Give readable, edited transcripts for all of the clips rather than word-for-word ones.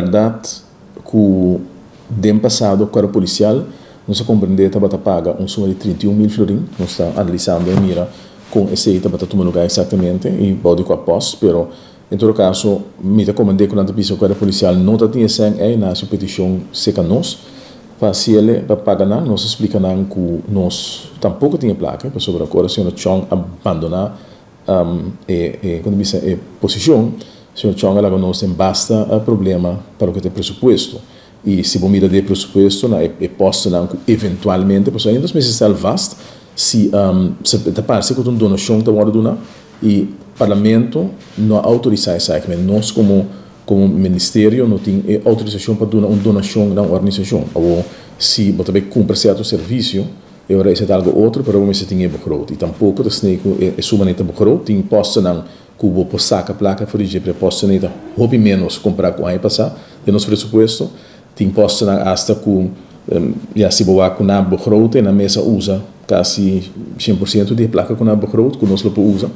verdade que den passado para o policial não se compreende que está paga suma de 31 mil florins, não está analisando e mira com esse está tomando lugar exatamente e pode com a pós, pero em todo caso me te comandei com a pista para o policial não tinha sangue na sua petição seca nós para se ele para pagar nós explica não que nós tampouco tinha placa para sobre agora se o chão abandonar quando diz posição se o chão ela não tem basta problema para o que tem pressuposto e se bomida de pressuposto na posto não eventualmente porque ainda meses está vasto se da parte que tu donação da hora do e parlamento não autoriza isso aqui nós como ministério não tem autorização para dar uma donação da organização ou se você também cumpre certo serviço eu receito algo outro para você tem begroot e tampouco das neco é sumaneta begroot tem posto não cubo por saca placa for de preposto neta hobby menos comprar com aí passar de nosso pressuposto tem posto não hasta com se boa com na begroot na mesa usa quase 100% de placa com na begroot que nós lo usa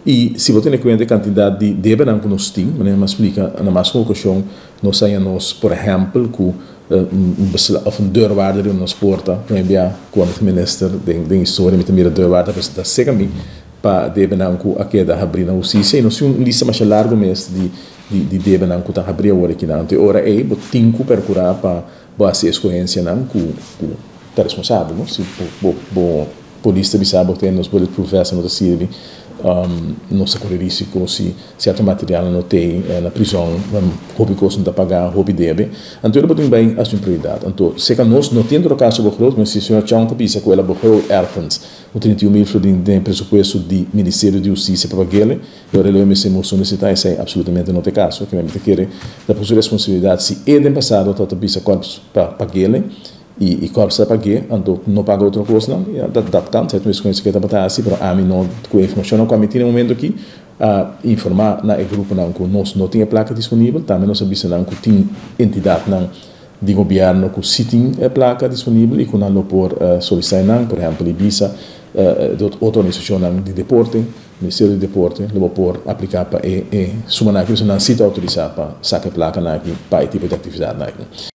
e se você tem conta a quantidade de débito que nós temos, mas explica na mais ocasião nós saímos por exemplo com deurwaarder in ons porta, prembia quando o minister de história me também deurwaarder para seca me para debenanco aqui da abrir na justiça e nós um lista mais largo mês de debenanco tá abrir agora aqui na ante hora é botinco percurar para base escolhência não com tá responsável não se bo polícia bisa botar nos bulletproof vest no cidade não se corre risco se certo material não tem na prisão hobby coisa não pagar hobby deve então ele botou bem a sua prioridade então se que nós não tendo o caso bocroto mas se o senhor chão que pisa com ela bocroto erfens o 31 mil de pressuposto de Ministério de Justiça para aquele eu releu me se moção necessitar isso é absolutamente não tem caso que me querer da sua responsabilidade se é de passado tá pisa corpos para aquele e corpos para pagar então não paga outra coisa não da tanto certo isso que está batendo assim para a mim não com informação não como tinha um momento aqui informar na grupo não que nós não tinha placa disponível também nós sabia não que tinha entidade não de governo que se tinha placa disponível e que não por solicitar não por exemplo Ibiza de outra organização de deporte Ministério de Deporte não por aplicar para sumar aquilo não se autorizar para sacar placa aqui para tipo de atividade aqui